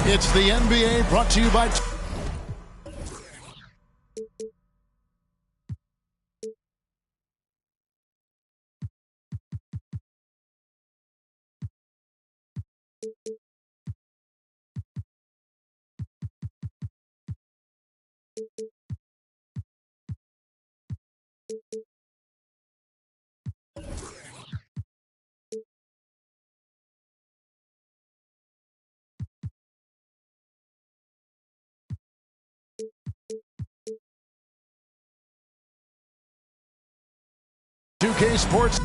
It's the NBA brought to you by... K Sports.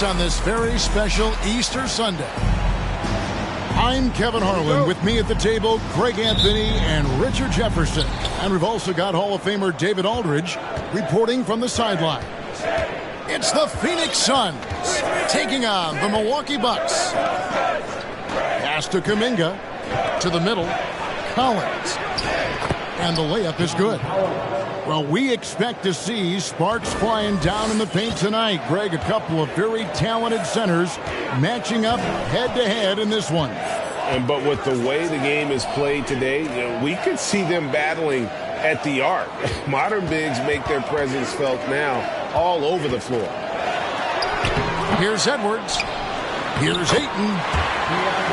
On this very special Easter Sunday. I'm Kevin Harlan. With me at the table, Greg Anthony and Richard Jefferson. And we've also got Hall of Famer David Aldridge reporting from the sideline. It's the Phoenix Suns taking on the Milwaukee Bucks. Pass to Kuminga. To the middle. Collins. And the layup is good. Well, we expect to see sparks flying down in the paint tonight. Greg, a couple of very talented centers matching up head-to-head in this one. But with the way the game is played today, we could see them battling at the arc. Modern bigs make their presence felt now all over the floor. Here's Edwards. Here's Ayton.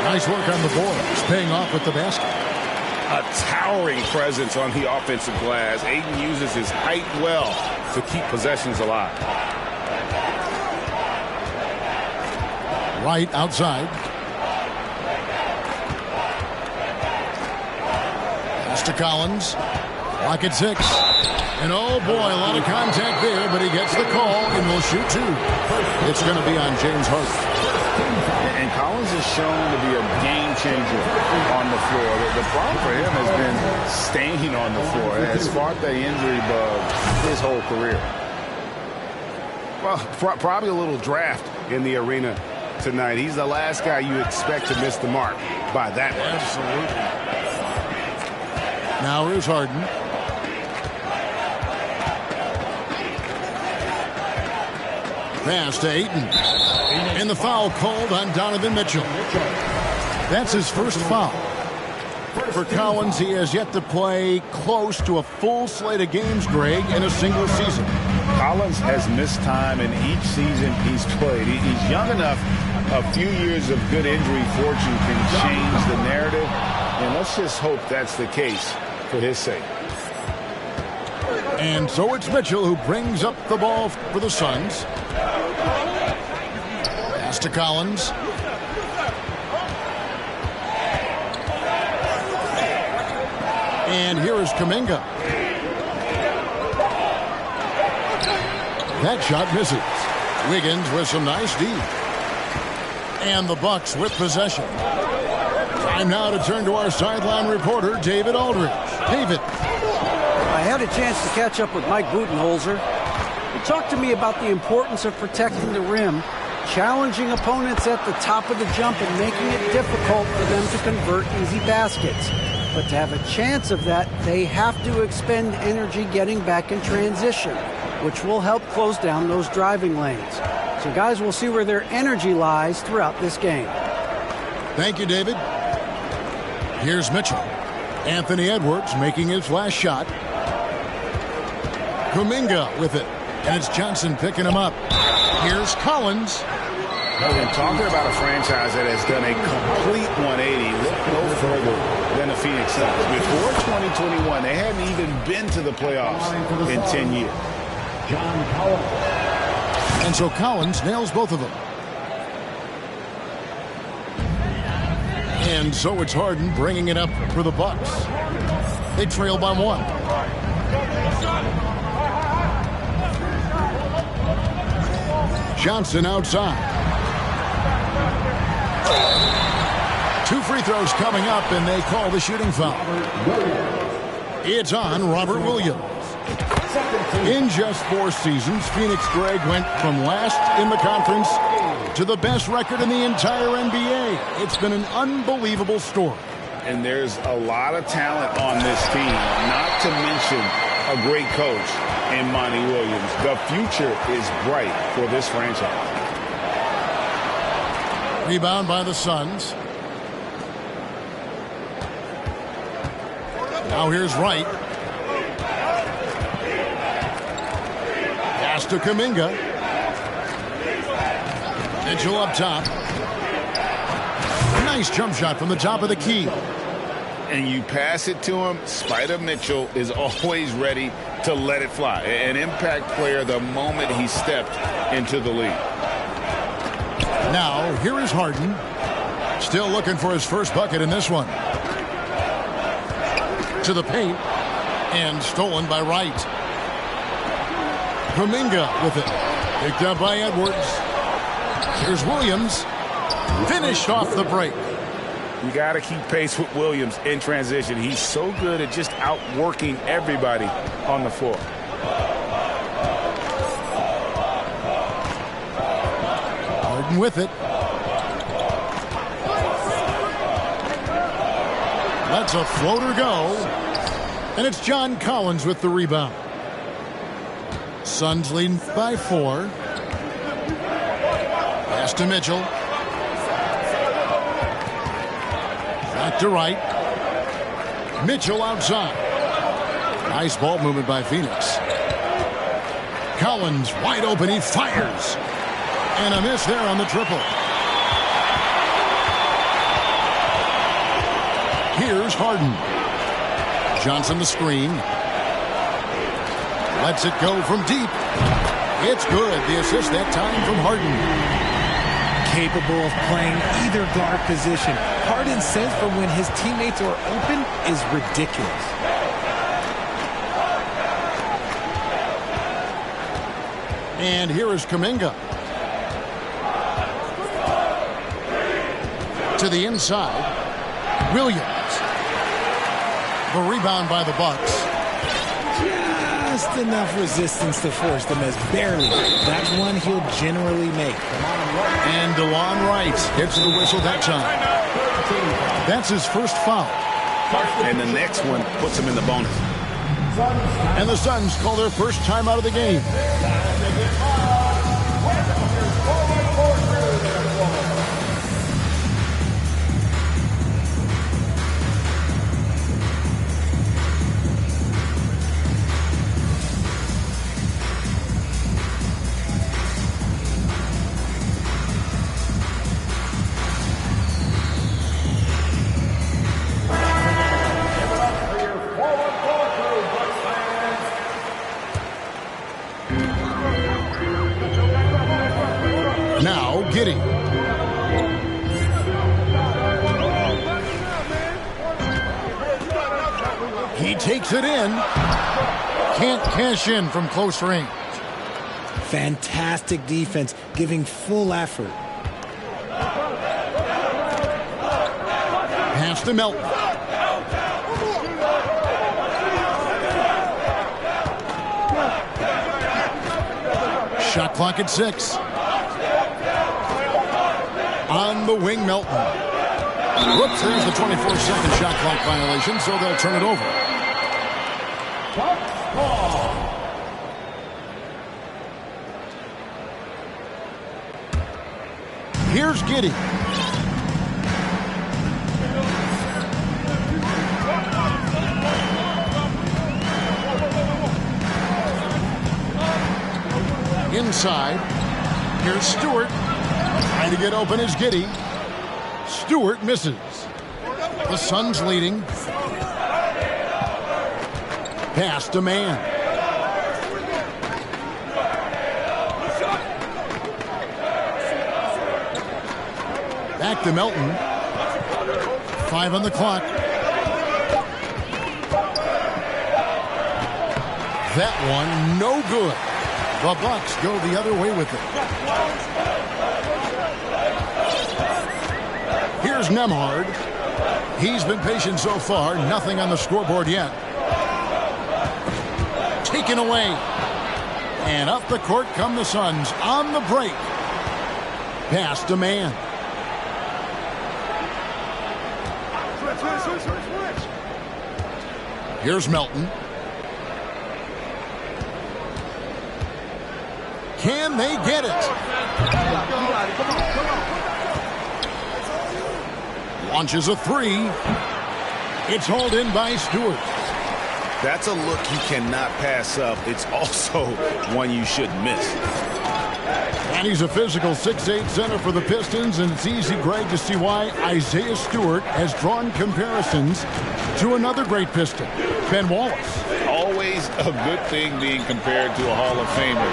Nice work on the boards, paying off with the basket. A towering presence on the offensive glass. Ayton uses his height well to keep possessions alive. Right outside. Pass to Collins. Lock at 6. And oh boy, a lot of contact there, but he gets the call and will shoot 2. It's going to be on James Harden. And Collins is shown to be a game changer on the floor. The problem for him has been staying on the floor. Has fought the injury bug his whole career. Well, probably a little draft in the arena tonight. He's the last guy you expect to miss the mark by that much. Absolutely. Now here's Harden. Pass to Ayton. And the foul called on Donovan Mitchell. That's his first foul. For Collins, he has yet to play close to a full slate of games, Greg, in a single season. Collins has missed time in each season he's played. He's young enough. A few years of good injury fortune can change the narrative. And let's just hope that's the case for his sake. And so it's Mitchell who brings up the ball for the Suns. Pass to Collins. And here is Kuminga. That shot misses. Wiggins with some nice D. And the Bucks with possession. Time now to turn to our sideline reporter, David Aldridge. David. I had a chance to catch up with Mike Budenholzer. He talked to me about the importance of protecting the rim, challenging opponents at the top of the jump and making it difficult for them to convert easy baskets. But to have a chance of that, they have to expend energy getting back in transition, which will help close down those driving lanes. So guys, we'll see where their energy lies throughout this game. Thank you, David. Here's Mitchell. Anthony Edwards making his last shot. Kuminga with it. And it's Johnson picking him up. Here's Collins. And talking about a franchise that has done a complete 180, look no further than the Phoenix Suns. Before 2021, they hadn't even been to the playoffs in 10 years. And so Collins nails both of them. And so it's Harden bringing it up for the Bucks. They trail by 1. Johnson outside. 2 free throws coming up, and they call the shooting foul. It's on Robert Williams. In just 4 seasons, Phoenix, Greg, went from last in the conference to the best record in the entire NBA. It's been an unbelievable story. And there's a lot of talent on this team, not to mention a great coach in Monty Williams. The future is bright for this franchise. Rebound by the Suns. Now here's Wright. Pass to Kuminga. Mitchell up top. Nice jump shot from the top of the key. And you pass it to him, Spider Mitchell is always ready to let it fly. An impact player the moment he stepped into the league. Now, here is Harden. Still looking for his first bucket in this one. To the paint. And stolen by Wright. Kuminga with it. Picked up by Edwards. Here's Williams. Finished off the break. You got to keep pace with Williams in transition. He's so good at just outworking everybody on the floor. Harden with it. Lets a floater go. And it's John Collins with the rebound. Suns leading by 4. Pass to Mitchell. Back to Wright. Mitchell outside. Nice ball movement by Phoenix. Collins wide open. He fires. And a miss there on the triple. Here's Harden. Johnson the screen. Lets it go from deep. It's good. The assist that time from Harden. Capable of playing either guard position. Harden's sense for when his teammates are open is ridiculous. And here is Kuminga. To the inside. Williams. The rebound by the Bucks. Just enough resistance to force them as barely. That's one he'll generally make. And DeLon Wright hits the whistle that time. That's his first foul. And the next one puts him in the bonus. And the Suns call their first time out of the game. Now, Giddey. He takes it in. Can't cash in from close range. Fantastic defense, giving full effort. Pass to Melton. Shot clock at 6. On the wing, Melton. Whoops, there's the 24-second shot clock violation, so they'll turn it over. Here's Giddey. Inside. Here's Stewart. Trying to get open is Giddey. Stewart misses. The Suns leading. Pass to Mann. Back to Melton. 5 on the clock. That one, no good. The Bucks go the other way with it. Here's Nemhard. He's been patient so far. Nothing on the scoreboard yet. Taken away. And up the court come the Suns on the break. Pass to Mann. Here's Melton. Can they get it? Launches a three. It's hauled in by Stewart. That's a look you cannot pass up. It's also one you shouldn't miss. And he's a physical 6'8" center for the Pistons, and it's easy, Greg, to see why Isaiah Stewart has drawn comparisons to another great Piston, Ben Wallace. Always a good thing being compared to a Hall of Famer.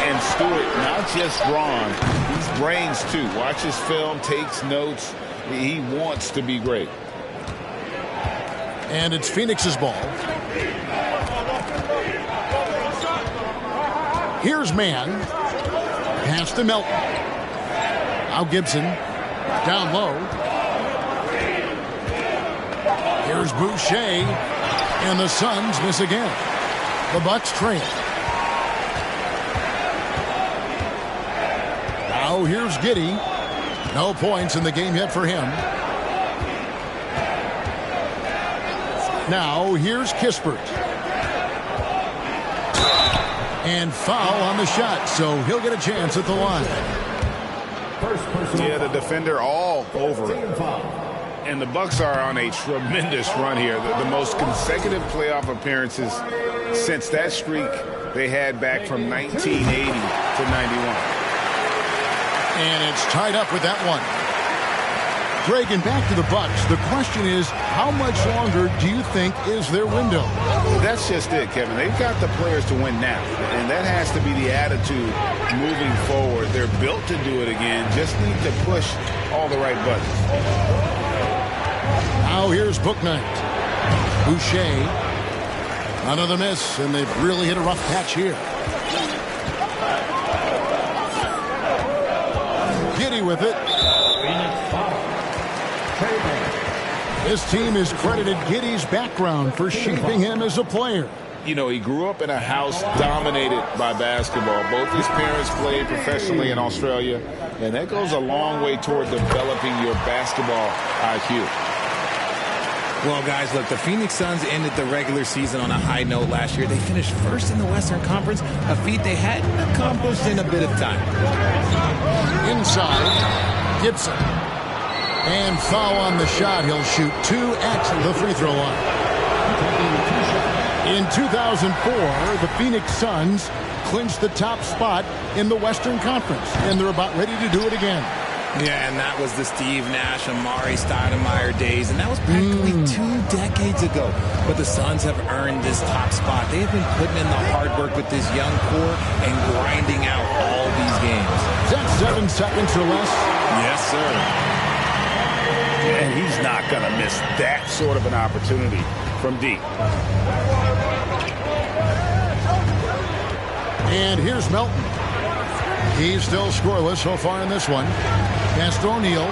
And Stewart, not just brawn, he's brains too. Watches film, takes notes. He wants to be great. And it's Phoenix's ball. Here's Mann. Pass to Melton. Now Gibson. Down low. Here's Boucher. And the Suns miss again. The Bucks trail. Now here's Giddey. No points in the game yet for him. Now here's Kispert. And foul on the shot, so he'll get a chance at the line. Yeah, the defender all over it. And the Bucks are on a tremendous run here. The most consecutive playoff appearances since that streak they had back from 1980 to 91. And it's tied up with that one. Greg, and back to the Bucks. The question is, how much longer do you think is their window? That's just it, Kevin. They've got the players to win now, and that has to be the attitude moving forward. They're built to do it again. Just need to push all the right buttons. Now here's Bouknight. Boucher. Another miss, and they've really hit a rough patch here. Giddey with it. This team has credited Giddey's background for shaping him as a player. You know, he grew up in a house dominated by basketball. Both his parents played professionally in Australia, and that goes a long way toward developing your basketball IQ. Well, guys, look, the Phoenix Suns ended the regular season on a high note last year. They finished first in the Western Conference, a feat they hadn't accomplished in a bit of time. Inside, Gibson. And foul on the shot. He'll shoot 2 at the free throw line. In 2004, the Phoenix Suns clinched the top spot in the Western Conference, and they're about ready to do it again. Yeah, and that was the Steve Nash, Amari Stoudemire days, and that was practically 2 decades ago. But the Suns have earned this top spot. They have been putting in the hard work with this young core and grinding out all these games. Is that 7 seconds or less? Yes, sir. And he's not going to miss that sort of an opportunity from deep. And here's Melton. He's still scoreless so far in this one. Pass to O'Neal.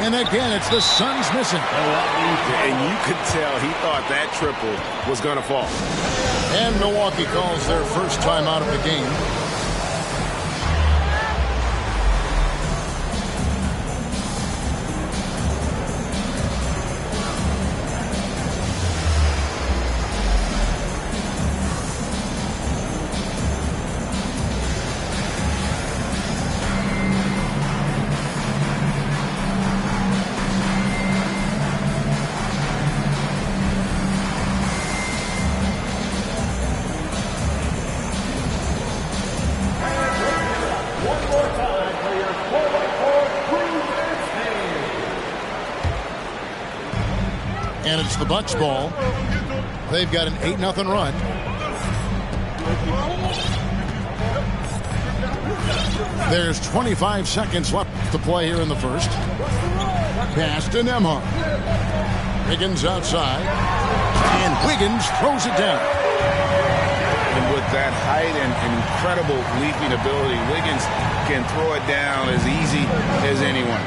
And again, it's the Suns missing. And you could tell he thought that triple was going to fall. And Milwaukee calls their first time out of the game. And it's the Bucks ball. They've got an 8-0 run. There's 25 seconds left to play here in the first. Pass to Nembhard. Wiggins outside. And Wiggins throws it down. And with that height and incredible leaping ability, Wiggins can throw it down as easy as anyone.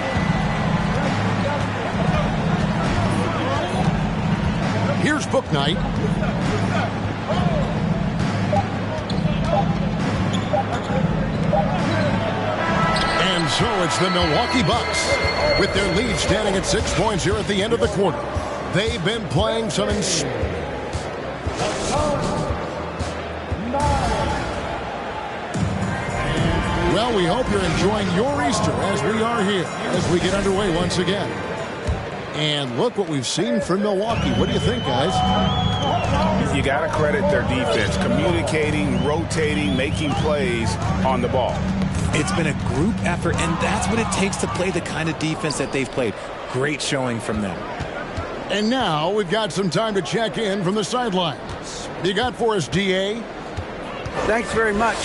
Here's Bouknight. And so it's the Milwaukee Bucks with their lead standing at 6 points here at the end of the quarter. They've been playing some Well, we hope you're enjoying your Easter as we are here as we get underway once again. And look what we've seen from Milwaukee. What do you think, guys? You got to credit their defense, communicating, rotating, making plays on the ball. It's been a group effort, and that's what it takes to play the kind of defense that they've played. Great showing from them. And now we've got some time to check in from the sidelines. You got for us, D.A.? Thanks very much.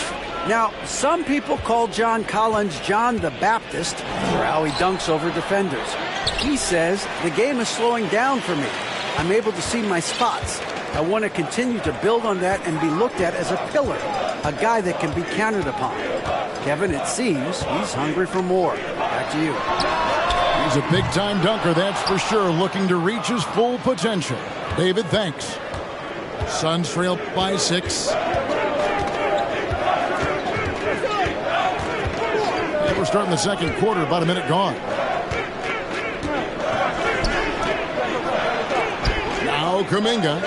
Now, some people call John Collins John the Baptist for how he dunks over defenders. He says, the game is slowing down for me. I'm able to see my spots. I want to continue to build on that and be looked at as a pillar, a guy that can be counted upon. Kevin, it seems he's hungry for more. Back to you. He's a big-time dunker, that's for sure, looking to reach his full potential. David, thanks. Suns trail by 6. We're starting the second quarter, about a minute gone. Now Kuminga.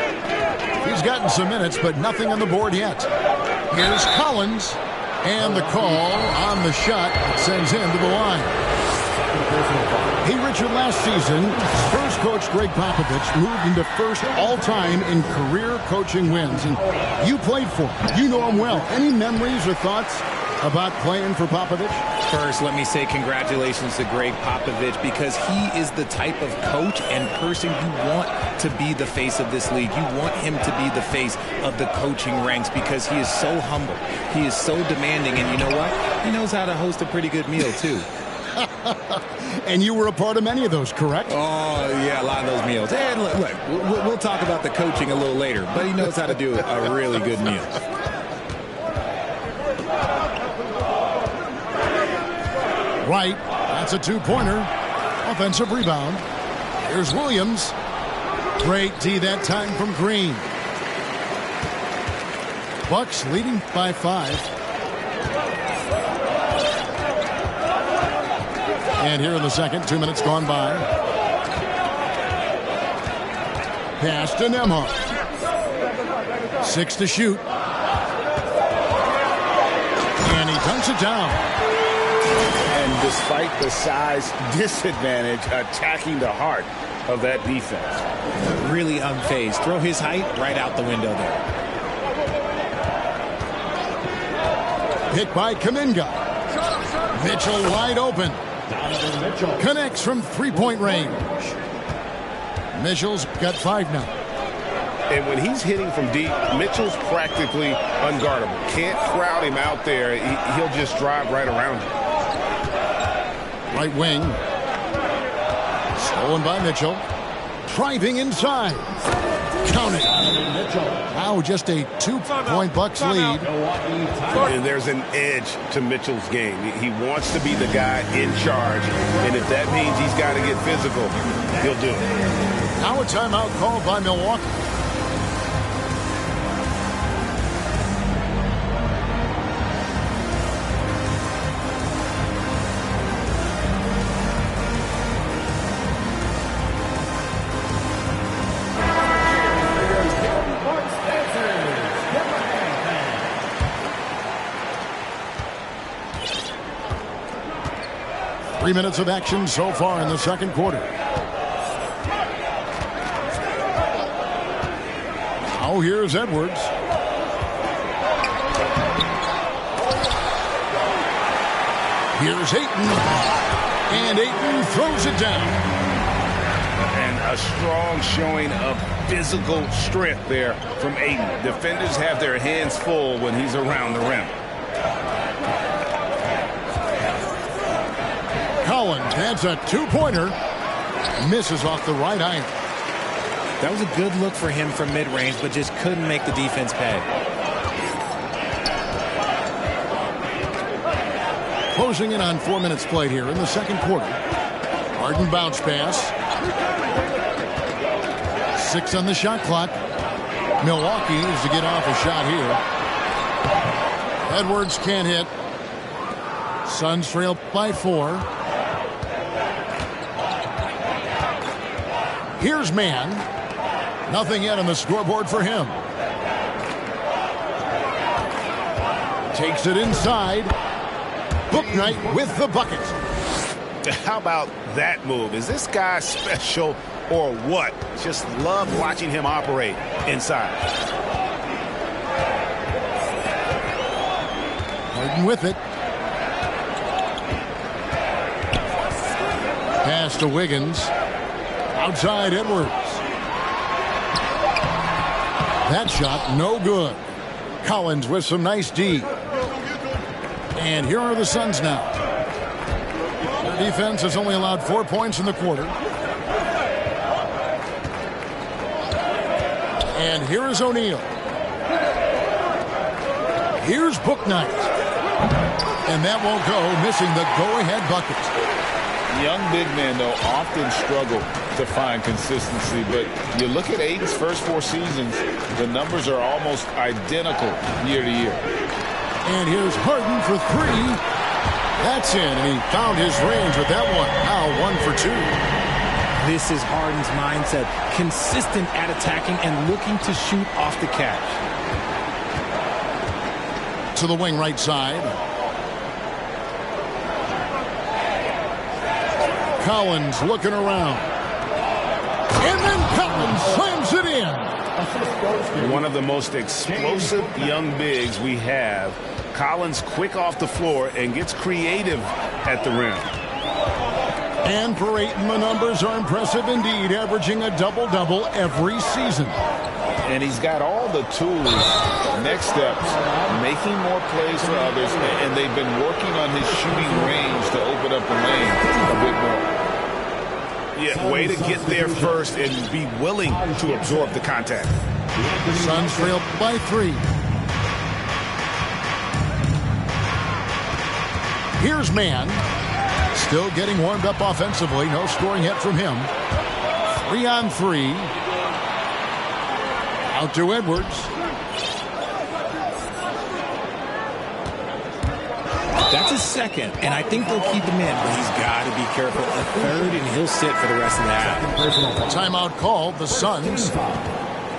He's gotten some minutes, but nothing on the board yet. Here's Collins. And the call on the shot that sends him to the line. Hey, Richard, last season, Spurs coach Greg Popovich moved into first all-time in career coaching wins. And you played for him. You know him well. Any memories or thoughts about playing for Popovich? First, let me say congratulations to Greg Popovich, because he is the type of coach and person you want to be the face of this league. You want him to be the face of the coaching ranks, because he is so humble. He is so demanding, and you know what? He knows how to host a pretty good meal, too. And you were a part of many of those, correct? Oh, yeah, a lot of those meals. And look, we'll talk about the coaching a little later, but he knows how to do a really good meal. Right, that's a two-pointer. Offensive rebound. Here's Williams. Great D that time from Green. Bucks leading by 5. And here in the second, 2 minutes gone by. Pass to Nembhard. 6 to shoot. And he dunks it down. And despite the size disadvantage, attacking the heart of that defense. Really unfazed. Throw his height right out the window there. Hit by Kuminga. Mitchell wide open. Connects from three-point range. Mitchell's got 5 now. And when he's hitting from deep, Mitchell's practically unguardable. Can't crowd him out there. He'll just drive right around him. Right wing. Stolen by Mitchell. Driving inside. Count it. Now just a 2-point Bucks lead. And there's an edge to Mitchell's game. He wants to be the guy in charge. And if that means he's got to get physical, he'll do it. Now a timeout called by Milwaukee. Three minutes of action so far in the second quarter. Now here's Edwards. Here's Ayton. And Ayton throws it down. And A strong showing of physical strength there from Aiden. Defenders have their hands full when he's around the rim. Collins adds a two-pointer. Misses off the right iron. That was a good look for him from mid-range, but just couldn't make the defense pay. Closing in on 4 minutes played here in the second quarter. Harden bounce pass. 6 on the shot clock. Milwaukee is to get off a shot here. Edwards can't hit. Suns trail by 4. Here's Mann. Nothing yet on the scoreboard for him. Takes it inside. Bouknight with the bucket. How about that move? Is this guy special or what? Just love watching him operate inside. Harden with it. Pass to Wiggins. Outside Edwards. That shot no good. Collins with some nice D. And here are the Suns now. Their defense has only allowed 4 points in the quarter. And here is O'Neal. Here's Bouknight. And that won't go, missing the go-ahead bucket. Young big men, though, often struggle to find consistency. But you look at Aiden's first 4 seasons, the numbers are almost identical year to year. And here's Harden for 3. That's in, and he found his range with that one. Now 1 for 2. This is Harden's mindset. Consistent at attacking and looking to shoot off the catch. To the wing right side. Collins looking around. And then Collins slams it in. One of the most explosive young bigs we have. Collins quick off the floor and gets creative at the rim. And for Ayton, the numbers are impressive indeed, averaging a double-double every season. And he's got all the tools. Next steps, making more plays for others, and they've been working on his shooting range to open up the lane a bit more. Yeah, way to get there first and be willing to absorb the contact. The Suns trail by 3. Here's Mann. Still getting warmed up offensively. No scoring yet from him. 3 on 3. Out to Edwards. That's his second, and I think they'll keep him in, but he's got to be careful. A third, and he'll sit for the rest of the half. Timeout called. The Suns.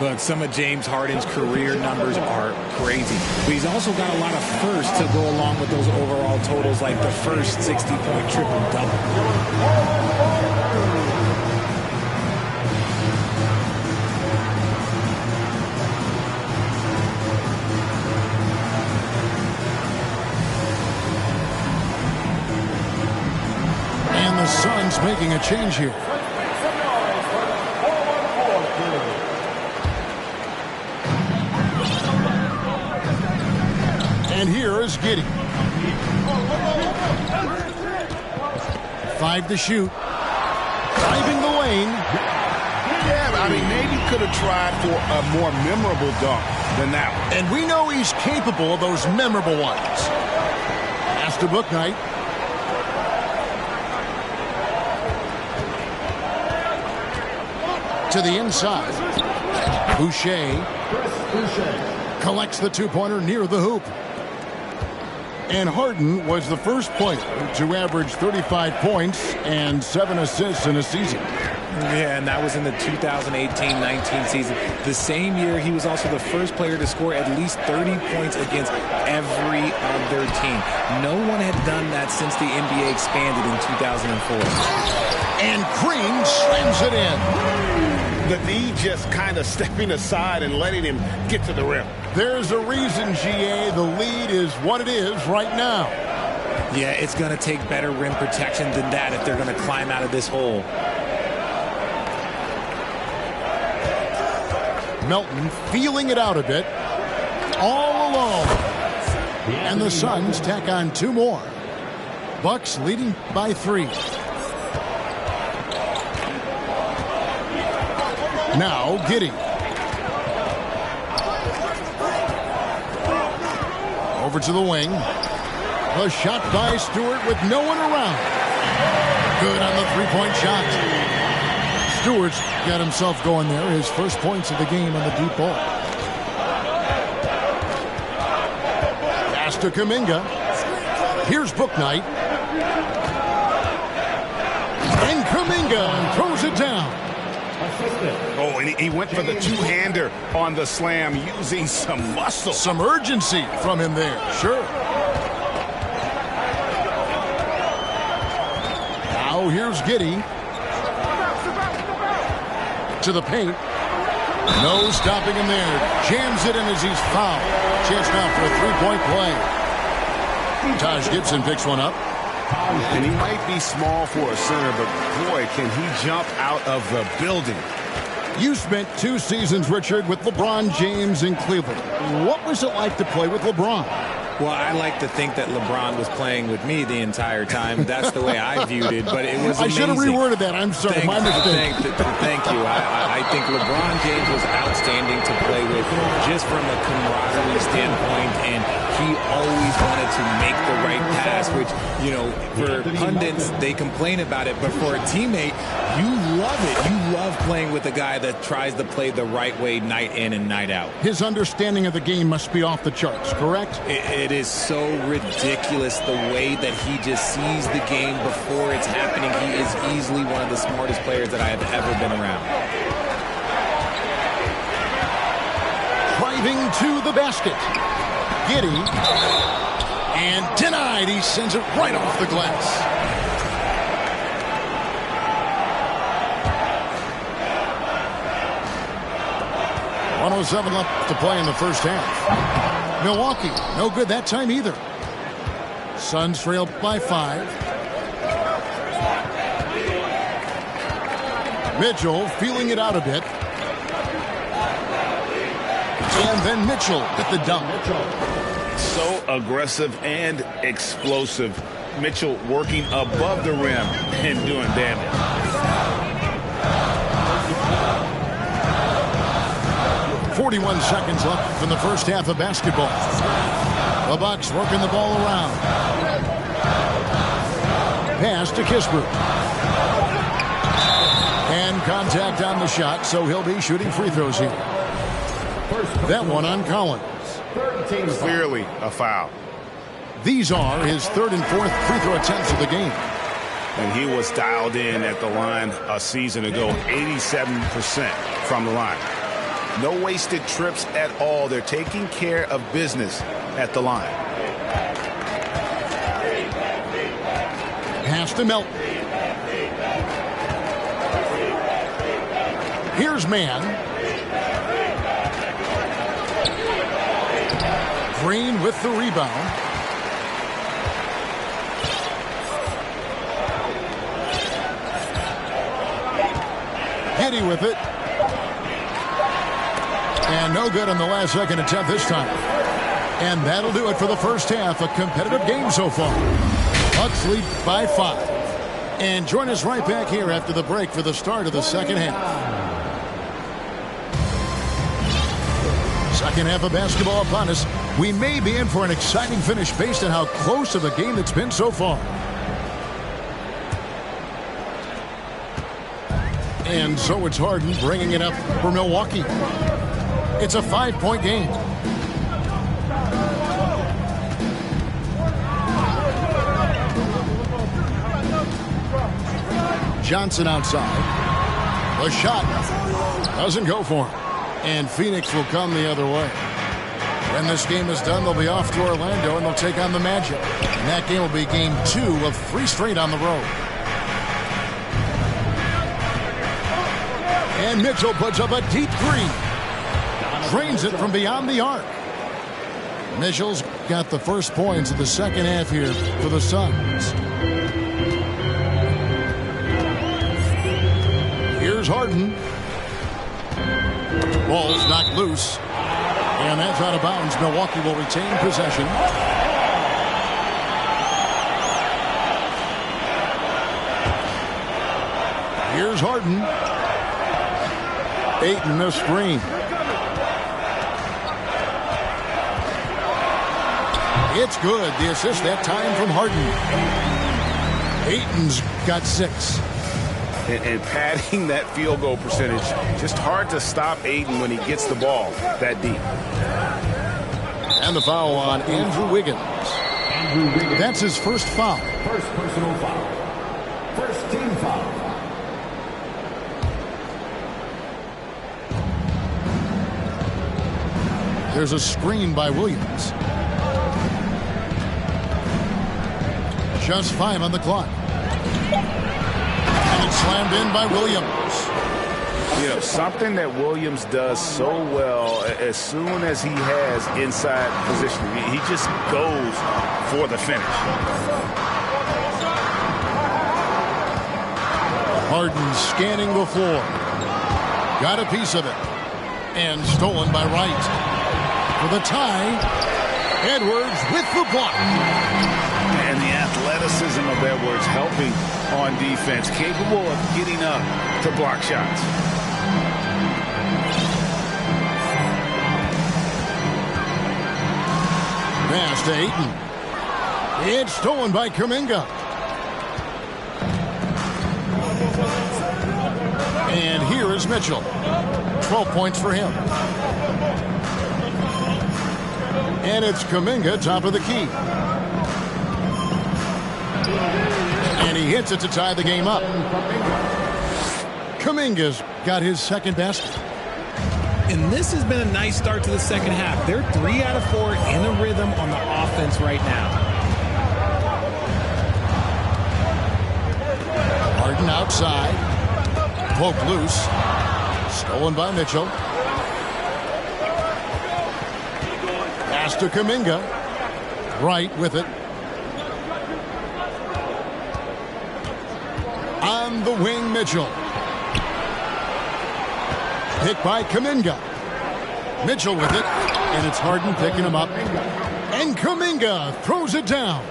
Look, some of James Harden's career numbers are crazy, but he's also got a lot of firsts to go along with those overall totals, like the first 60-point triple-double. And the Suns making a change here. And here is Giddey. 5 to shoot. Driving the lane. Yeah, I mean, maybe could have tried for a more memorable dunk than that one. And we know he's capable of those memorable ones. Pass to Bouknight. To the inside. Boucher collects the two-pointer near the hoop. And Harden was the first player to average 35 points and 7 assists in a season. Yeah, and that was in the 2018-19 season. The same year, he was also the first player to score at least 30 points against every other team. No one had done that since the NBA expanded in 2004. And Green slams it in. The D just kind of stepping aside and letting him get to the rim. There's a reason, GA, the lead is what it is right now. Yeah, it's going to take better rim protection than that if they're going to climb out of this hole. Melton feeling it out a bit. All alone. And the Suns tack on 2 more. Bucks leading by 3. Now Giddey. Over to the wing. A shot by Stewart with no one around. Good on the 3-point shot. Stewart's got himself going there. His first points of the game on the deep ball. Pass to Kuminga. Here's Bouknight. And Kuminga throws it down. Oh, and he went for the two-hander on the slam using some muscle. Some urgency from him there, sure. Now here's Giddey. To the paint. No stopping him there. Jams it in as he's fouled. Chance now for a 3-point play. Taj Gibson picks one up. And he might be small for a center, but boy, can he jump out of the building. You spent 2 seasons, Richard, with LeBron James in Cleveland. What was it like to play with LeBron? Well, I like to think that LeBron was playing with me the entire time. That's the way I viewed it, but it was amazing. I should have reworded that. I'm sorry, my mistake. Thank you. I think LeBron James was outstanding to play with just from a camaraderie standpoint, and he always wanted to make the right pass, which, you know, for pundits, they complain about it, but for a teammate, you love it. You love playing with a guy that tries to play the right way night in and night out. His understanding of the game must be off the charts, correct? It is so ridiculous the way that he just sees the game before it's happening. He is easily one of the smartest players that I have ever been around. Driving to the basket. Giddey. And denied. He sends it right off the glass. .107 left to play in the first half. Milwaukee, no good that time either. Suns trail by 5. Mitchell feeling it out a bit. And then Mitchell with the dunk. So aggressive and explosive. Mitchell working above the rim and doing damage. .41 seconds left in the first half of basketball. The Bucks working the ball around. Pass to Kispert. And contact on the shot, so he'll be shooting free throws here. That one on Collins. Clearly a foul. These are his 3rd and 4th free throw attempts of the game. And he was dialed in at the line a season ago, 87% from the line. No wasted trips at all. They're taking care of business at the line. Pass to Melton. Here's Mann. Green with the rebound. Giddey with it. And no good on the last second attempt this time. And that'll do it for the first half. A competitive game so far. Bucks lead by 5. And join us right back here after the break for the start of the second half. Second half of basketball upon us. We may be in for an exciting finish based on how close of a game it's been so far. And so it's Harden bringing it up for Milwaukee. It's a 5-point game. Johnson outside. The shot doesn't go for him. And Phoenix will come the other way. When this game is done, they'll be off to Orlando and they'll take on the Magic. And that game will be game 2 of 3 straight on the road. And Mitchell puts up a deep 3. Drains it from beyond the arc. Mitchell's got the first points of the second half here for the Suns. Here's Harden. Ball's knocked loose. And that's out of bounds. Milwaukee will retain possession. Here's Harden. Ayton a screen. It's good. The assist that time from Harden. Ayton's got 6. And padding that field goal percentage, just hard to stop Ayton when he gets the ball that deep. And the foul on Andrew Wiggins. That's his first foul. First personal foul. First team foul. There's a screen by Williams. Just 5 on the clock. And it's slammed in by Williams. You know, something that Williams does so well as soon as he has inside positioning, he just goes for the finish. Harden scanning the floor. Got a piece of it. And stolen by Wright. For the tie, Edwards with the block. And the athleticism of Edwards helping on defense, capable of getting up to block shots. Pass to Ayton. It's stolen by Kuminga. And here is Mitchell. 12 points for him. And it's Kuminga, top of the key. And he hits it to tie the game up. Kuminga's got his second basket. And this has been a nice start to the second half. They're 3 out of 4 in a rhythm on the offense right now. Harden outside. Poked loose. Stolen by Mitchell. Pass to Kuminga. Right with it. On the wing, Mitchell. Picked by Kuminga. Mitchell with it. And it's Harden picking him up. And Kuminga throws it down.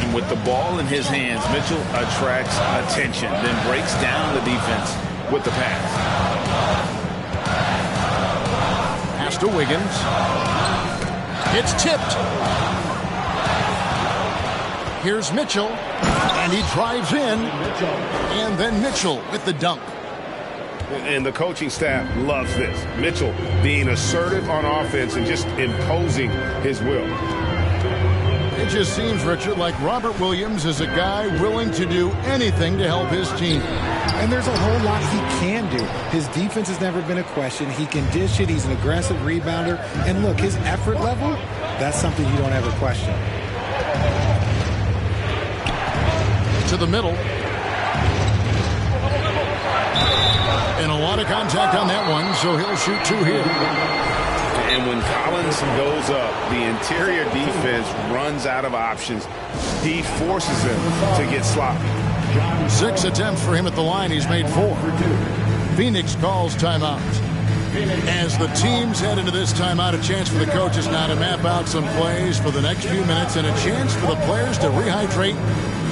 And with the ball in his hands, Mitchell attracts attention, then breaks down the defense with the pass. Pass to Wiggins. It's tipped. Here's Mitchell. And he drives in. And then Mitchell with the dunk. And the coaching staff loves this. Mitchell being assertive on offense and just imposing his will. It just seems, Richard, like Robert Williams is a guy willing to do anything to help his team. And there's a whole lot he can do. His defense has never been a question. He can dish it. He's an aggressive rebounder. And look, his effort level, that's something you don't ever question. To the middle. And a lot of contact on that one, so he'll shoot 2 here. And when Collins goes up, the interior defense runs out of options. He forces them to get sloppy. 6 attempts for him at the line. He's made 4. Phoenix calls timeout. As the teams head into this timeout, a chance for the coaches now to map out some plays for the next few minutes and a chance for the players to rehydrate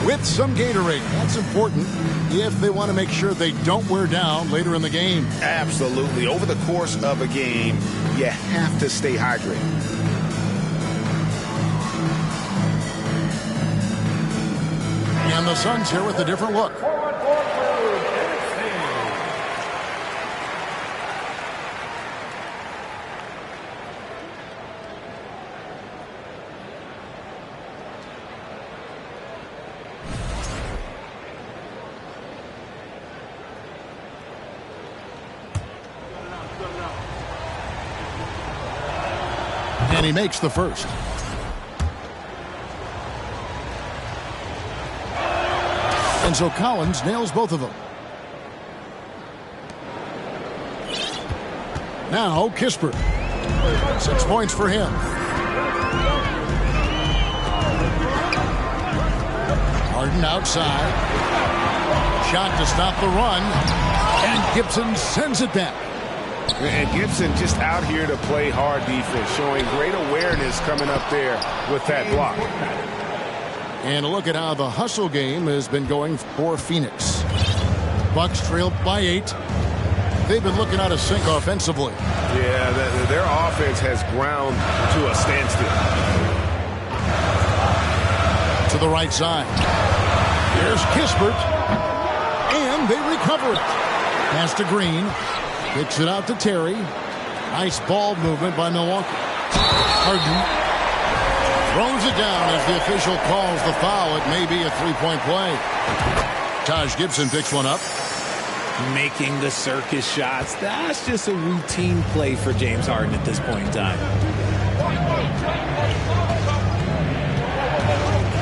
with some Gatorade. That's important if they want to make sure they don't wear down later in the game. Absolutely. Over the course of a game, you have to stay hydrated. And the Suns here with a different look. And he makes the first. And so Collins nails both of them. Now Kispert. 6 points for him. Harden outside. Shot to stop the run. And Gibson sends it back. And Gibson just out here to play hard defense, showing great awareness coming up there with that block. And a look at how the hustle game has been going for Phoenix. Bucks trailed by 8. They've been looking out of sync offensively. Yeah, their offense has ground to a standstill. To the right side. Here's Kispert. And they recover it. Pass to Green. Kicks it out to Terry. Nice ball movement by Milwaukee. Harden throws it down as the official calls the foul. It may be a three-point play. Taj Gibson picks one up. Making the circus shots. That's just a routine play for James Harden at this point in time.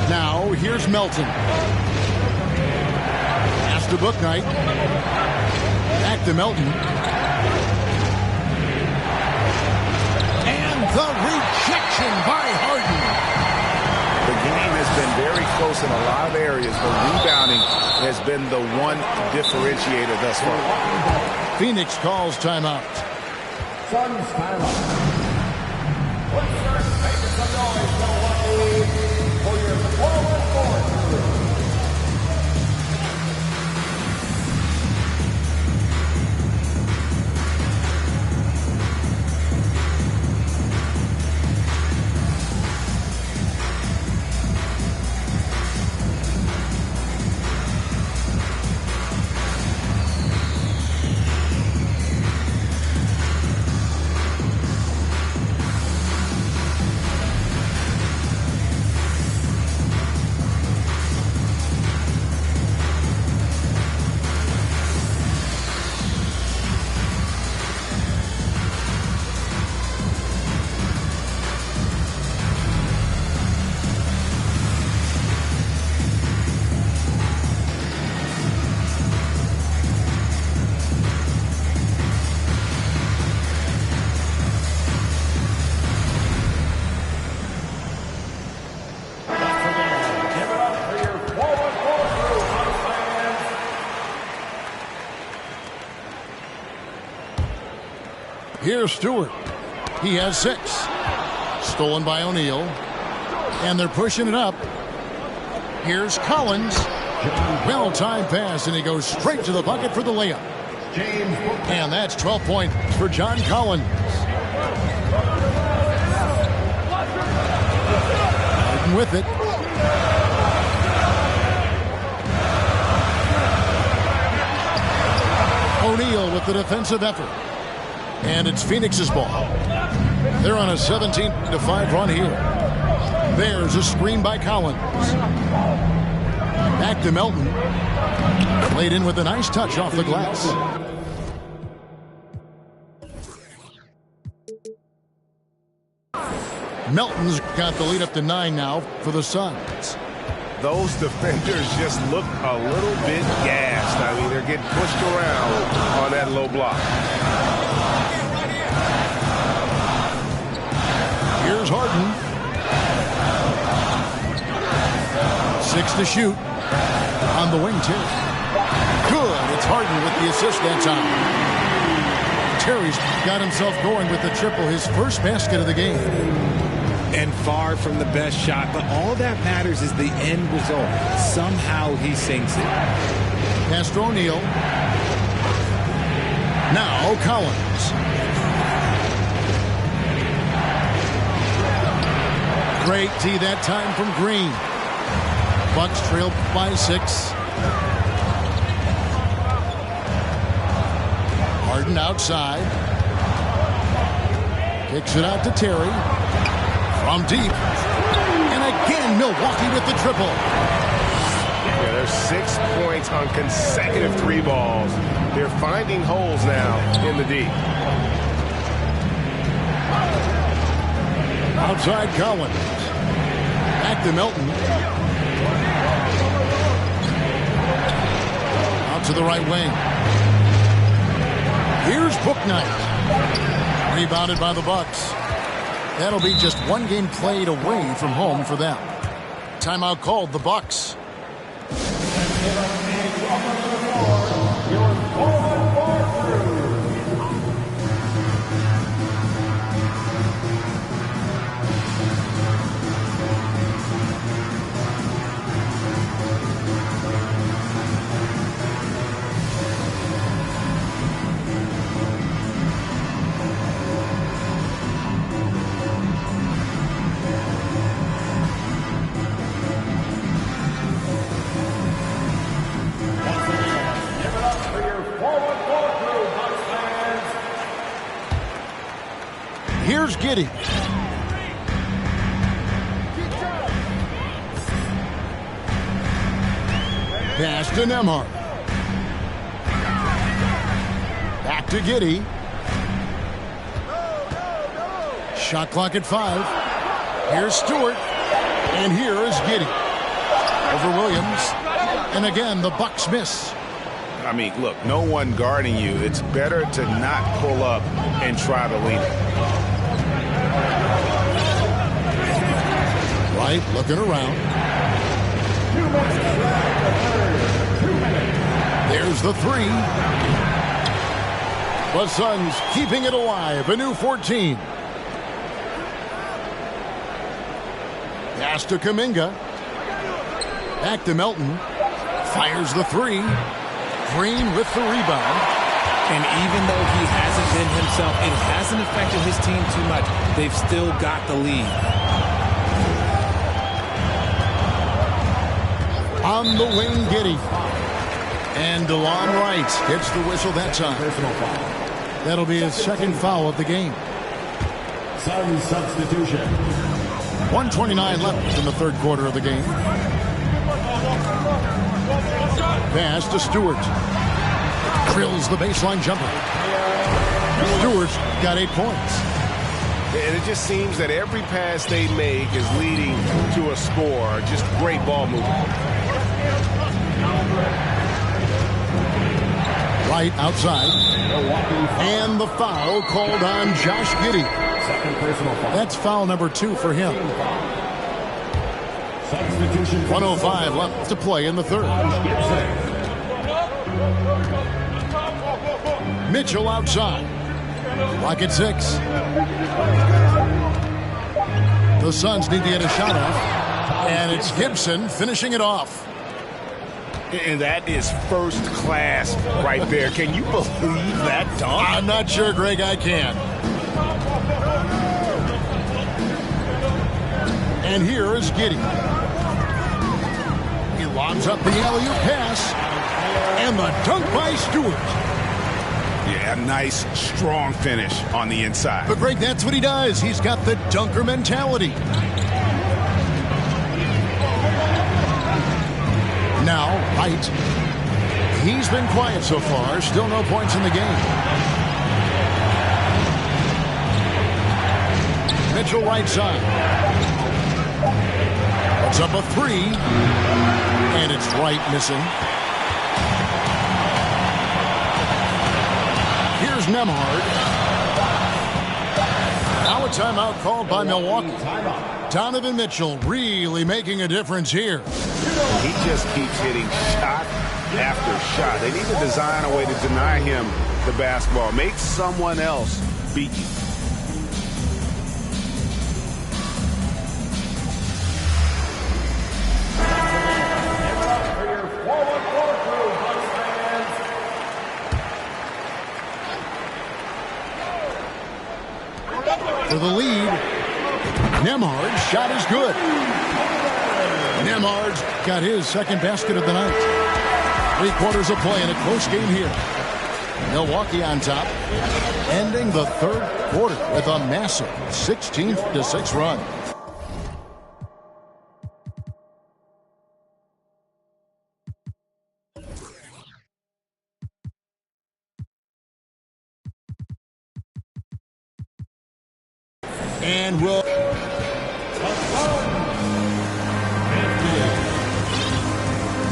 Now, here's Melton. Pass to Bouknight. Back to Melton. And the rejection by Harden. The game has been very close in a lot of areas, but rebounding has been the one differentiator thus far. Phoenix calls timeout. Suns timeout. Let's start making some noise, Milwaukee, for your forward crew. Here's Stewart. He has 6. Stolen by O'Neal. And they're pushing it up. Here's Collins. Well-timed pass, and he goes straight to the bucket for the layup. And that's 12 points for John Collins. Harden with it. O'Neal with the defensive effort. And it's Phoenix's ball. They're on a 17-5 run here. There's a screen by Collins. Back to Melton. Laid in with a nice touch off the glass. Melton's got the lead up to 9 now for the Suns. Those defenders just look a little bit gassed. I mean, they're getting pushed around on that low block. Here's Harden. 6 to shoot. On the wing, Terry. Good. It's Harden with the assist that time. Terry's got himself going with the triple, his first basket of the game. And far from the best shot, but all that matters is the end result. Somehow he sinks it. Pass to O'Neal. Now Collins. Great D that time from Green. Bucks trail by 6. Harden outside. Kicks it out to Terry. From deep. And again, Milwaukee with the triple. Yeah, there's 6 points on consecutive 3 balls. They're finding holes now in the D. Outside Collins. Back to Melton. Out to the right wing. Here's Bouknight. Rebounded by the Bucks. That'll be just one game played away from home for them. Timeout called, the Bucks. Here's Giddey. Pass to Nembhard. Back to Giddey. Shot clock at 5. Here's Stewart. And here is Giddey. Over Williams. And again, the Bucks miss. I mean, look, no one guarding you. It's better to not pull up and try to lead it. Right, looking around. There's the 3. The Suns keeping it alive. A new 14. Pass to Kuminga. Back to Melton. Fires the 3. Green with the rebound. And even though he hasn't been himself, it hasn't affected his team too much. They've still got the lead. On the wing, Giddey. And DeLon Wright gets the whistle that time. That'll be his second foul of the game. Sun substitution. 1:29 left in the third quarter of the game. Pass to Stewart. Drills the baseline jumper. Stewart's got 8 points. And it just seems that every pass they make is leading to a score. Just great ball movement. Right outside. And the foul called on Josh Giddey. Second personal foul. That's foul number 2 for him. Substitution. 1:05 left to play in the third. Mitchell outside. Clock at 6. The Suns need to get a shot off. And it's Gibson finishing it off. And that is first class right there. Can you believe that dunk? I'm not sure, Greg, I can. And here is Giddey. He lobs up the alley-oop pass. And the dunk by Stewart. Yeah, nice, strong finish on the inside. But, Greg, that's what he does. He's got the dunker mentality. Now, Wright. He's been quiet so far. Still no points in the game. Mitchell right side. Puts up a 3. And it's Wright missing. Here's Nembhard. Now a timeout called by Milwaukee. Donovan Mitchell really making a difference here. He just keeps hitting shot after shot. They need to design a way to deny him the basketball. Make someone else beat you. For the lead, Nembhard's shot is good. Nembhard's got his second basket of the night. 3 quarters of play in a close game here. Milwaukee on top, ending the third quarter with a massive 16-6 run. And will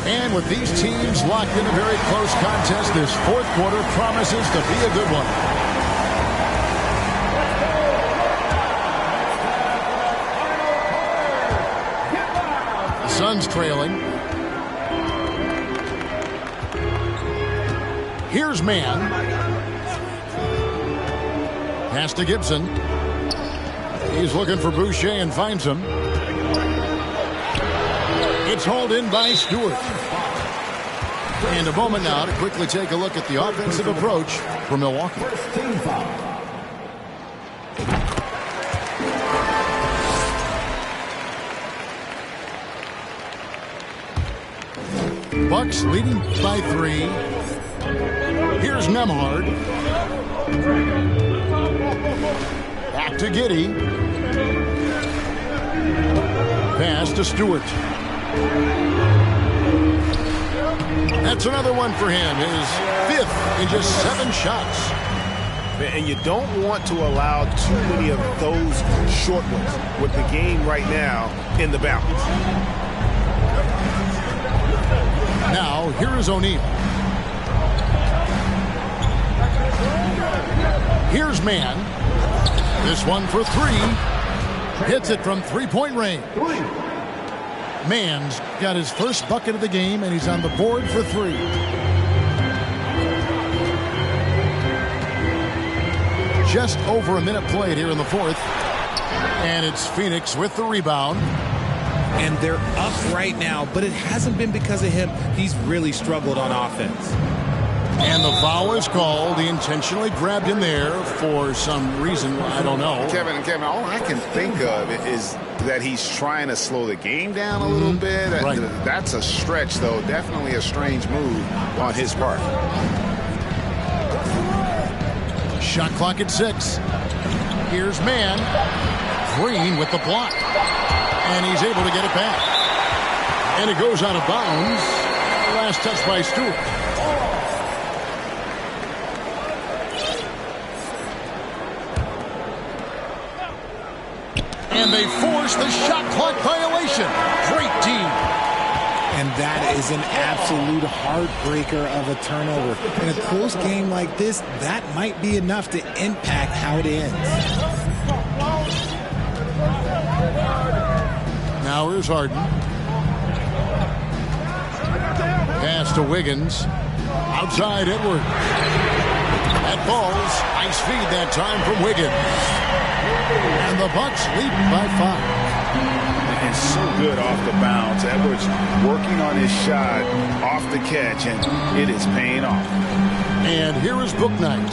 and with these teams locked in a very close contest, this fourth quarter promises to be a good one. The Suns trailing. Here's Mann. Pass to Gibson. He's looking for Boucher and finds him. It's hauled in by Stewart. And a moment now to quickly take a look at the offensive approach for Milwaukee. Bucks leading by 3. Here's Nembhard. Back to Giddey. Pass to Stewart. That's another one for him. His 5th in just 7 shots. And you don't want to allow too many of those short ones with the game right now in the balance. Now, here is O'Neal. Here's Mann. This one for 3. Hits it from 3-point range. Mann's got his first bucket of the game, and he's on the board for 3. Just over a minute played here in the 4th. And it's Phoenix with the rebound. And they're up right now, but it hasn't been because of him. He's really struggled on offense. And the foul is called. He intentionally grabbed him there for some reason. I don't know. Kevin, all I can think of is that he's trying to slow the game down a little bit. Right. That's a stretch, though. Definitely a strange move on his part. Shot clock at 6. Here's Mann. Green with the block. And he's able to get it back. And it goes out of bounds. Last touch by Stewart. And they force the shot clock violation. Great team. And that is an absolute heartbreaker of a turnover. In a close game like this, that might be enough to impact how it ends. Now here's Harden. Pass to Wiggins. Outside Edwards. That falls. Nice feed that time from Wiggins. And the Bucks lead by 5. And so good off the bounce. Edwards working on his shot off the catch, and it is paying off. And here is Bouknight.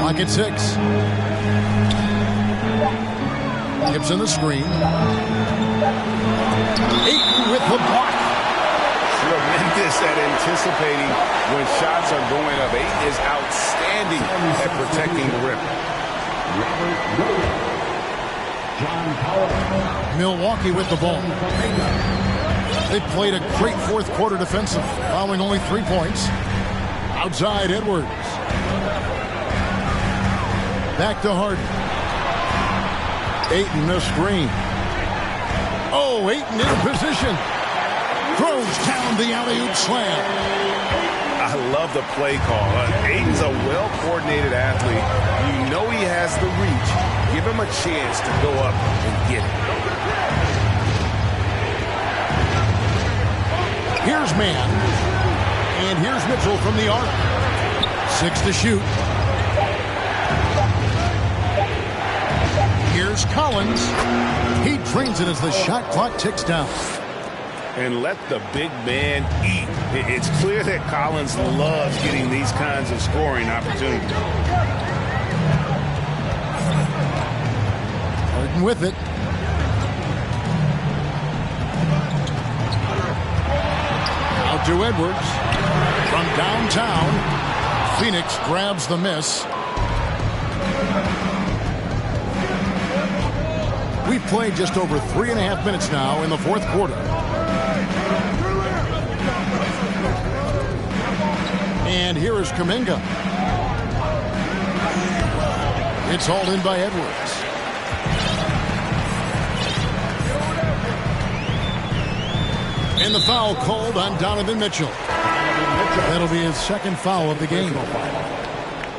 Clock at 6. Gibson the screen. Ayton with the block. Tremendous at anticipating when shots are going up. Ayton is outstanding at protecting the rim. Milwaukee with the ball. They played a great 4th quarter defensive, allowing only 3 points. Outside Edwards. Back to Harden. Ayton the screen. Oh, Ayton in position. Throws down the alley-oop slam. I love the play call. Ayton's a well-coordinated athlete. You know he has the reach. Give him a chance to go up and get it. Here's Mann. And here's Mitchell from the arc. 6 to shoot. Here's Collins. He drains it as the shot clock ticks down. And let the big man eat. It's clear that Collins loves getting these kinds of scoring opportunities. Harden with it. Out to Edwards. From downtown, Phoenix grabs the miss. We've played just over 3.5 minutes now in the 4th quarter. And here is Kuminga. It's hauled in by Edwards. And the foul called on Donovan Mitchell. That'll be his 2nd foul of the game.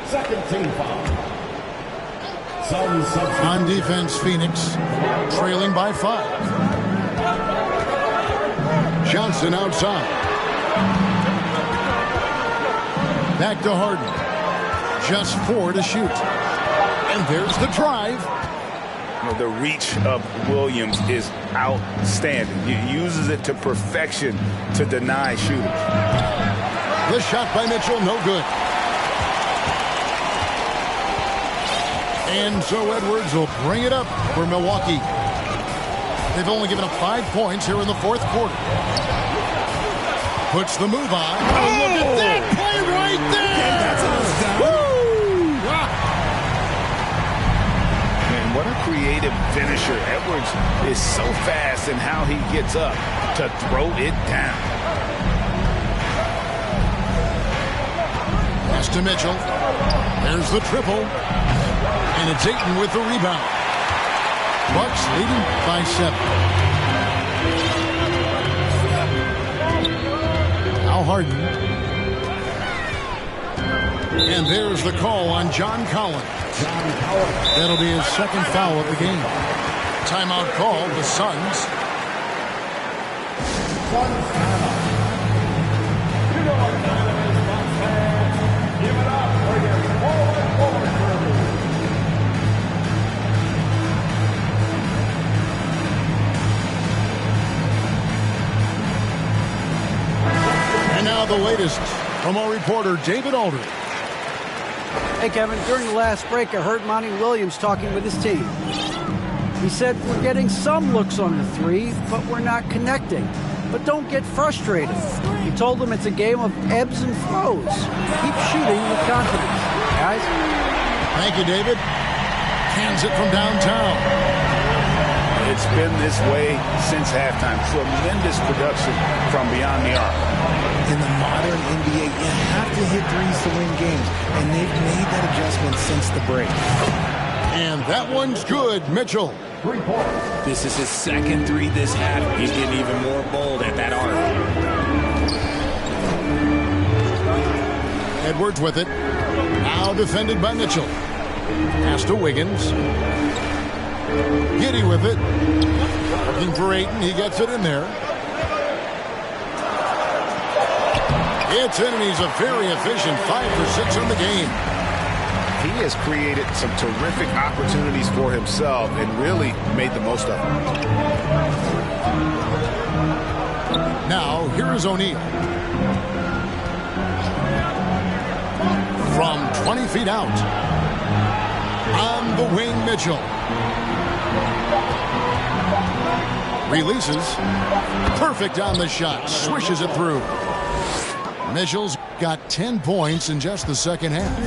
Second team foul. On defense, Phoenix trailing by 5. Johnson outside. Back to Harden. Just 4 to shoot. And there's the drive. The reach of Williams is outstanding. He uses it to perfection to deny shooters. The shot by Mitchell, no good. And so Edwards will bring it up for Milwaukee. They've only given up 5 points here in the 4th quarter. Puts the move on. Oh, look at that play there! That's how it's done. Woo! Wow. Man, what a creative finisher. Edwards is so fast in how he gets up to throw it down. Pass to Mitchell. There's the triple. And it's Ayton with the rebound. Bucks leading by 7. Now Harden. And there's the call on John Collins. That'll be his second foul of the game. Timeout call, the Suns. Give it up for your forward service. And now the latest from our reporter, David Aldridge. Hey, Kevin, during the last break, I heard Monty Williams talking with his team. He said, we're getting some looks on the three, but we're not connecting. But don't get frustrated. He told them it's a game of ebbs and flows. Keep shooting with confidence, guys. Thank you, David. Cans it from downtown. It's been this way since halftime. Tremendous production from beyond the arc. In the modern NBA, you have to hit threes to win games, and they've made that adjustment since the break. And that one's good, Mitchell. This is his second three this half. He's getting even more bold at that arc. Edwards with it. Now defended by Mitchell. Pass to Wiggins. Giddey with it. Looking for Ayton. He gets it in there. It's in, and he's a very efficient 5 for 6 on the game. He has created some terrific opportunities for himself and really made the most of them. Now, here is O'Neal. From 20 feet out. On the wing, Mitchell. Releases. Perfect on the shot. Swishes it through. Mitchell's got 10 points in just the second half.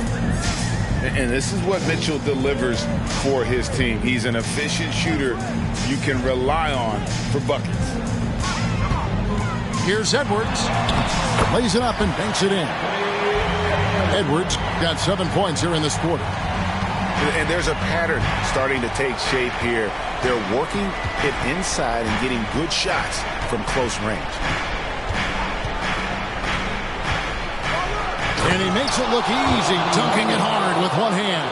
And this is what Mitchell delivers for his team. He's an efficient shooter you can rely on for buckets. Here's Edwards. Lays it up and banks it in. Edwards got 7 points here in this quarter. And there's a pattern starting to take shape here. They're working it inside and getting good shots from close range. And he makes it look easy, dunking it hard with one hand.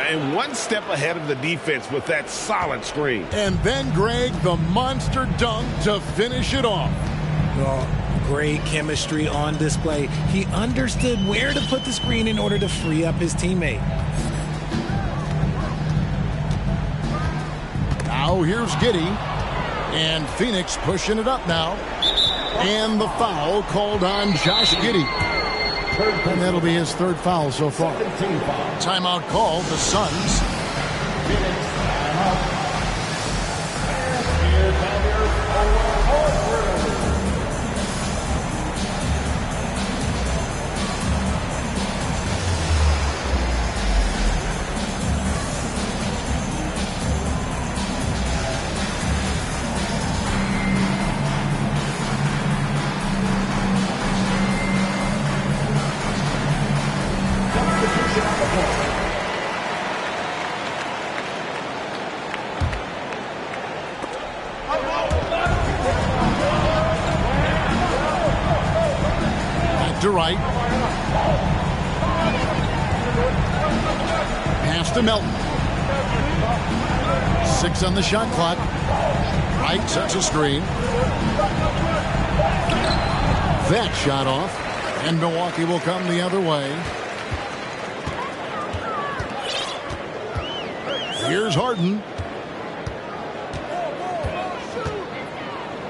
And one step ahead of the defense with that solid screen. And then, Greg, the monster dunk to finish it off. Well, great chemistry on display. He understood where to put the screen in order to free up his teammate. Now here's Giddey. And Phoenix pushing it up now. And the foul called on Josh Giddey. And that'll be his third foul so far. Timeout called, the Suns. To right. Pass to Melton. 6 on the shot clock. Wright sets a screen. That shot off. And Milwaukee will come the other way. Here's Harden.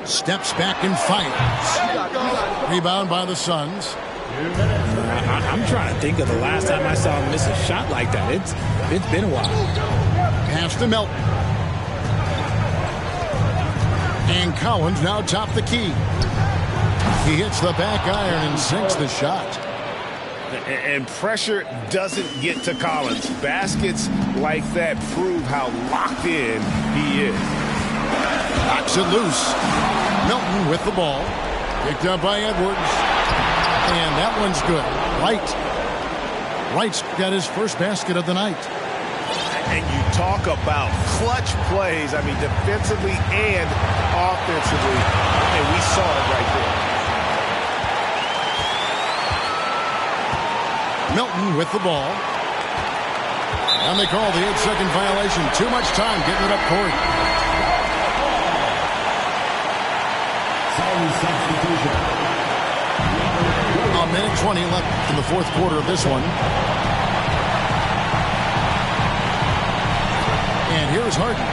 Steps back and fires. Rebound by the Suns. I'm trying to think of the last time I saw him miss a shot like that. It's been a while. Pass to Melton. And Collins now top the key. He hits the back iron and sinks the shot. And pressure doesn't get to Collins. Baskets like that prove how locked in he is. Knocks it loose. Milton with the ball. Picked up by Edwards. And that one's good. Wright's got his first basket of the night. And you talk about clutch plays, I mean, defensively and offensively. And we saw it right there. Milton with the ball. And they call the 8-second violation. Too much time getting it up court. Substitution. A minute 20 left in the fourth quarter of this one. And here's Harden.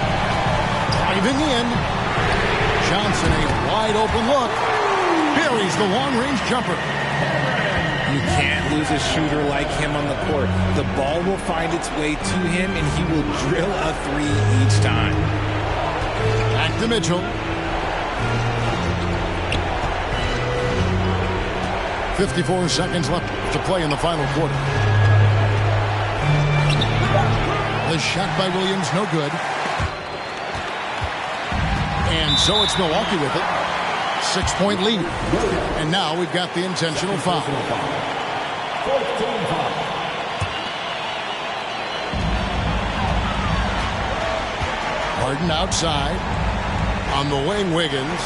Driving in. Johnson, a wide open look. Buries the long-range jumper. You can't lose a shooter like him on the court. The ball will find its way to him, and he will drill a three each time. Back to Mitchell. 54 seconds left to play in the final quarter. The shot by Williams, no good. And so it's Milwaukee with it. 6-point lead. And now we've got the intentional foul. Harden outside. On the wing, Wiggins.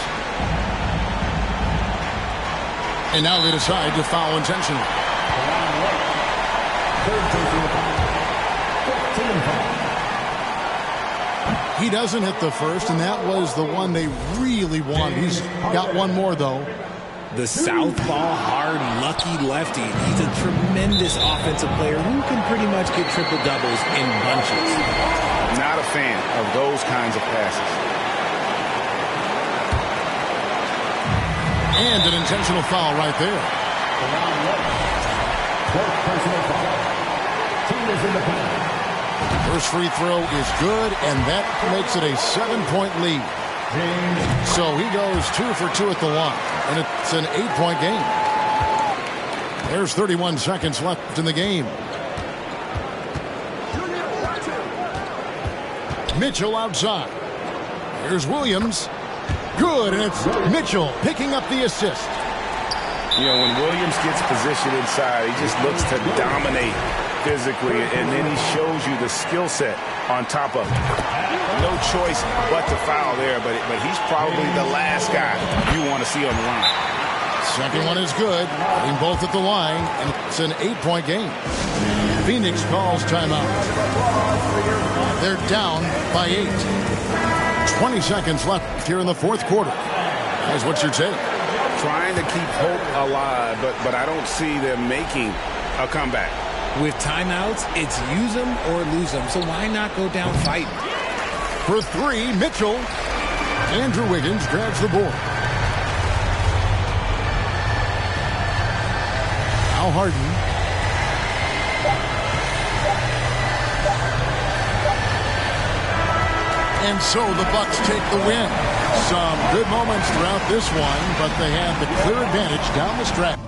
And now they decide to foul intentionally. He doesn't hit the first, and that was the one they really wanted. He's got one more, though. The southpaw, hard, lucky lefty. He's a tremendous offensive player who can pretty much get triple-doubles in bunches. Not a fan of those kinds of passes. And an intentional foul right there. First free throw is good, and that makes it a 7-point lead. So he goes 2 for 2 at the line, and it's an 8-point game. There's 31 seconds left in the game. Mitchell outside. Here's Williams. Good, and it's Mitchell picking up the assist. You know, when Williams gets positioned inside, he just looks to dominate physically, and then he shows you the skill set on top of it. No choice but to foul there, but he's probably the last guy you want to see on the line. Second one is good. Putting both at the line, and it's an 8-point game. Phoenix calls timeout. They're down by 8. 20 seconds left here in the fourth quarter. Guys, what's your take? Trying to keep hope alive, but I don't see them making a comeback. With timeouts, it's use them or lose them, so why not go down fighting? For 3, Mitchell. Andrew Wiggins grabs the board. Now Harden. And so the Bucks take the win. Some good moments throughout this one, but they have the clear advantage down the stretch.